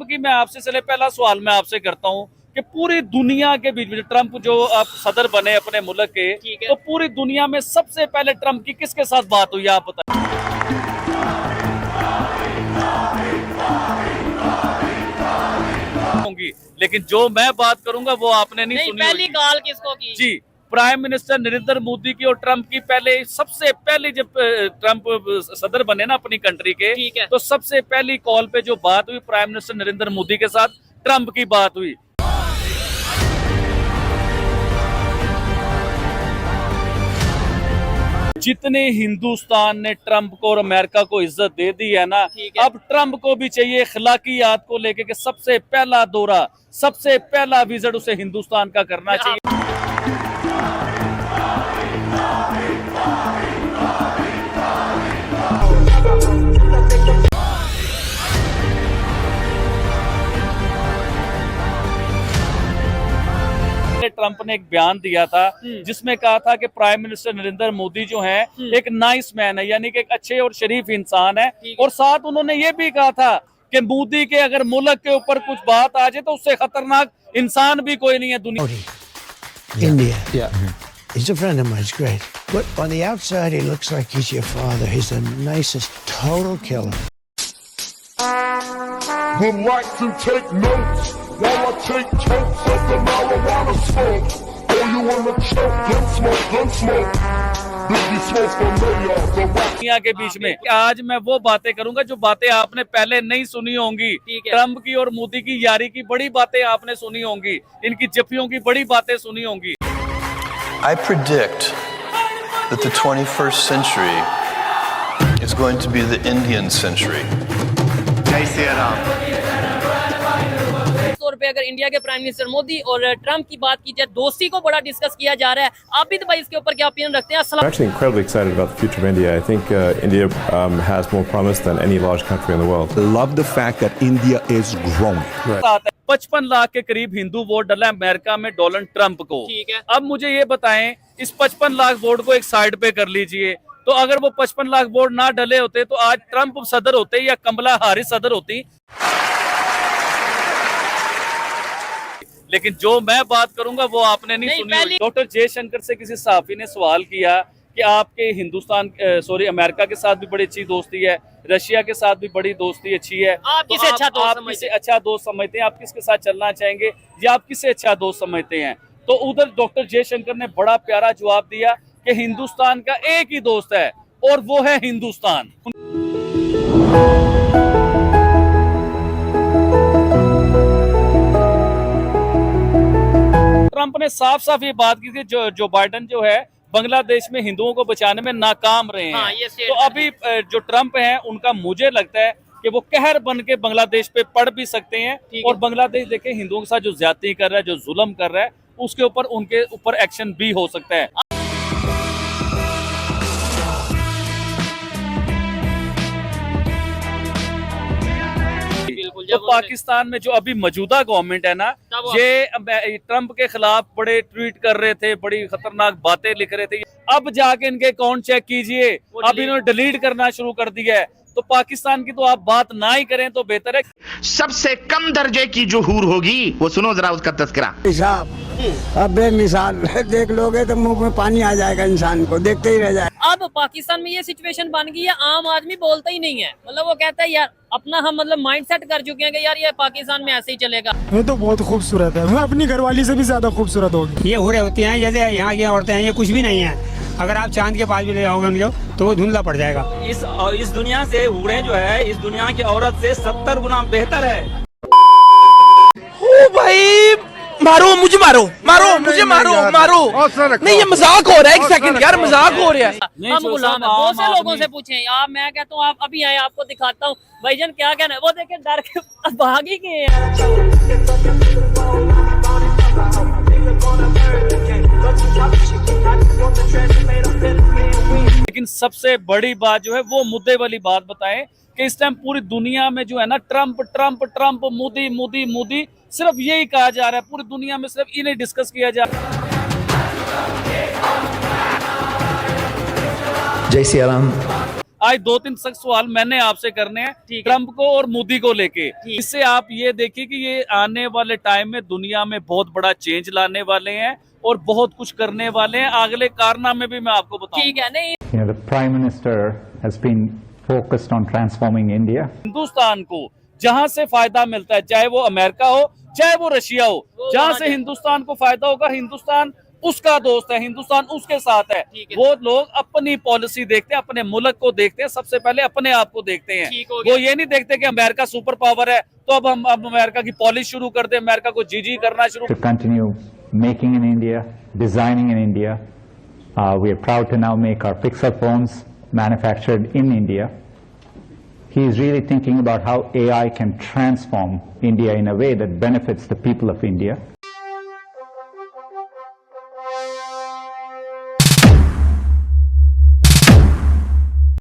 की मैं आपसे चले पहला सवाल मैं आपसे करता हूँ कि पूरी दुनिया के बीच में ट्रंप जो आप सदर बने अपने मुल्क के, तो पूरी दुनिया में सबसे पहले ट्रंप की किसके साथ बात हुई आप बताएं। लेकिन जो मैं बात करूंगा वो आपने नहीं सुनी। पहली कॉल किसको की? जी, प्राइम मिनिस्टर नरेंद्र मोदी की और ट्रंप की पहले सबसे पहले जब ट्रंप सदर बने ना अपनी कंट्री के, तो सबसे पहली कॉल पे जो बात हुई प्राइम मिनिस्टर नरेंद्र मोदी के साथ ट्रंप की बात हुई। जितने हिंदुस्तान ने ट्रंप को और अमेरिका को इज्जत दे दी है ना, अब ट्रंप को भी चाहिए अखलाकियात को लेके कि सबसे पहला दौरा, सबसे पहला विजिट उसे हिंदुस्तान का करना चाहिए। ट्रंप ने एक बयान दिया था जिसमें कहा था कि प्राइम मिनिस्टर नरेंद्र मोदी जो हैं एक नाइस मैन है, यानी कि एक अच्छे और शरीफ इंसान है। और साथ उन्होंने ये भी कहा था कि मोदी के अगर मुल्क के ऊपर कुछ बात आ जाए तो उससे खतरनाक इंसान भी कोई नहीं है दुनिया। India. He's a friend of mine. He's great. But on the outside, he looks like he's your father. He's the nicest, total killer. Relax and take notes while I take totes of the marijuana smoke. Oh, you wanna choke? Gun smoke. Biggie smoke for mayor. दुनिया के बीच में आज मैं वो बातें करूंगा जो बातें आपने पहले नहीं सुनी होंगी। ट्रंप की और मोदी की यारी की बड़ी बातें आपने सुनी होंगी, इनकी जफ्फियों की बड़ी बातें सुनी होंगी। I predict that the 21st century is going to be the Indian century. तौर पे अगर इंडिया के प्राइम मिनिस्टर मोदी और ट्रंप की बात की जाए, दोस्ती को बड़ा डिस्कस किया जा रहा है। आप भी तो भाई इसके ऊपर क्या ओपिनियन रखते हैं? I'm actually incredibly excited about the future of India. I think India has more promise than any large country in the world. I love the fact that India is growing. 55 lakh के करीब Hindu vote डाला America में Donald Trump को। अब मुझे ये बताएं, इस 55 लाख वोट को एक साइड पे कर लीजिए, तो अगर वो 55 लाख वोट ना डले होते तो आज ट्रंप सदर होते या कमला हैरिस सदर होती। लेकिन जो मैं बात करूंगा वो आपने नहीं सुनी। डॉक्टर जयशंकर से किसी सहाफी ने सवाल किया कि आपके अमेरिका के साथ भी बड़ी अच्छी दोस्ती है, रशिया के साथ भी बड़ी दोस्ती अच्छी है, आप किसे अच्छा दोस्त समझते हैं? आप किसके साथ चलना चाहेंगे या आप किसे अच्छा दोस्त समझते हैं? तो उधर डॉक्टर जयशंकर ने बड़ा प्यारा जवाब दिया कि हिंदुस्तान का एक ही दोस्त है और वो है हिंदुस्तान। ट्रंप ने साफ साफ ये बात की थी जो बाइडेन जो है बांग्लादेश में हिंदुओं को बचाने में नाकाम रहे हैं। तो अभी जो ट्रंप हैं उनका मुझे लगता है कि वो कहर बन के बांग्लादेश पे पड़ भी सकते हैं और बांग्लादेश देखे हिंदुओं के साथ जो ज्यादती कर रहा है, जो जुल्म कर रहा है, उसके ऊपर उनके ऊपर एक्शन भी हो सकता है। तो पाकिस्तान में जो अभी मौजूदा गवर्नमेंट है ना, ये ट्रंप के खिलाफ बड़े ट्वीट कर रहे थे, बड़ी खतरनाक बातें लिख रहे थे। अब जाके इनके अकाउंट चेक कीजिए, अब इन्होंने डिलीट करना शुरू कर दिया है। तो पाकिस्तान की तो आप बात ना ही करें तो बेहतर है। सबसे कम दर्जे की जो हूर होगी वो सुनो जरा उसका तस्करा। अब बेमिसाल देख लोगे तो मुंह में पानी आ जाएगा, इंसान को देखते ही रह जाए। अब पाकिस्तान में ये सिचुएशन बन गई है, आम आदमी बोलता ही नहीं है। मतलब वो कहता है यार अपना हम मतलब माइंड सेट कर चुके हैं कि यार ये पाकिस्तान में ऐसे ही चलेगा। ये तो बहुत खूबसूरत है, मैं अपनी घरवाली से भी ज्यादा खूबसूरत होगी। ये हुरे होती हैं जैसे यहाँ की औरतें हैं, ये कुछ भी नहीं है। अगर आप चांद के पास भी ले जाओगे उनको तो वो धुंधला पड़ जाएगा। इस दुनिया से हुरे जो है इस दुनिया की औरत से 70 गुना बेहतर है। ओ भाई मारो मुझे, मारो मुझे, मारो नहीं, ये मजाक हो रहा है। एक सेकंड यार, मजाक हो रहा है। हम गुलाम है। बहुत से लोगों से पूछे यार, मैं कहता हूँ आप अभी आए, आपको दिखाता हूँ भाईजान क्या कहना है। वो देखे डर के भाग ही गए हैं। लेकिन सबसे बड़ी बात जो है वो मुद्दे वाली बात बताएं कि इस टाइम पूरी दुनिया में जो है ना ट्रंप मोदी सिर्फ यही कहा जा रहा है। पूरी दुनिया में सिर्फ इन्हें डिस्कस किया जा रहा है। जय सिया राम। आज 2-3 सख्त सवाल मैंने आपसे करने हैं ट्रंप को और मोदी को लेके। इससे आप ये देखिए कि ये आने वाले टाइम में दुनिया में बहुत बड़ा चेंज लाने वाले हैं और बहुत कुछ करने वाले हैं। अगले कारनामे भी मैं आपको बताऊं। ठीक है नहीं The Prime Minister has been focused on transforming India. Hindustan को जहां से फायदा मिलता है, चाहे वो अमेरिका हो चाहे वो रशिया हो, जहां से हिंदुस्तान को फायदा होगा, हिंदुस्तान उसका दोस्त है, हिंदुस्तान उसके साथ है। वो लोग अपनी पॉलिसी देखते हैं, अपने मुल्क को देखते हैं, सबसे पहले अपने आप को देखते हैं। वो ये नहीं देखते कि अमेरिका सुपर पावर है तो अब हम अमेरिका की पॉलिसी शुरू कर दें, अमेरिका को जी करना शुरू। To continue making in India, designing in India. We are proud to now make our Pixel phones manufactured in India. He is really thinking about how AI can transform India in a way that benefits the people of India.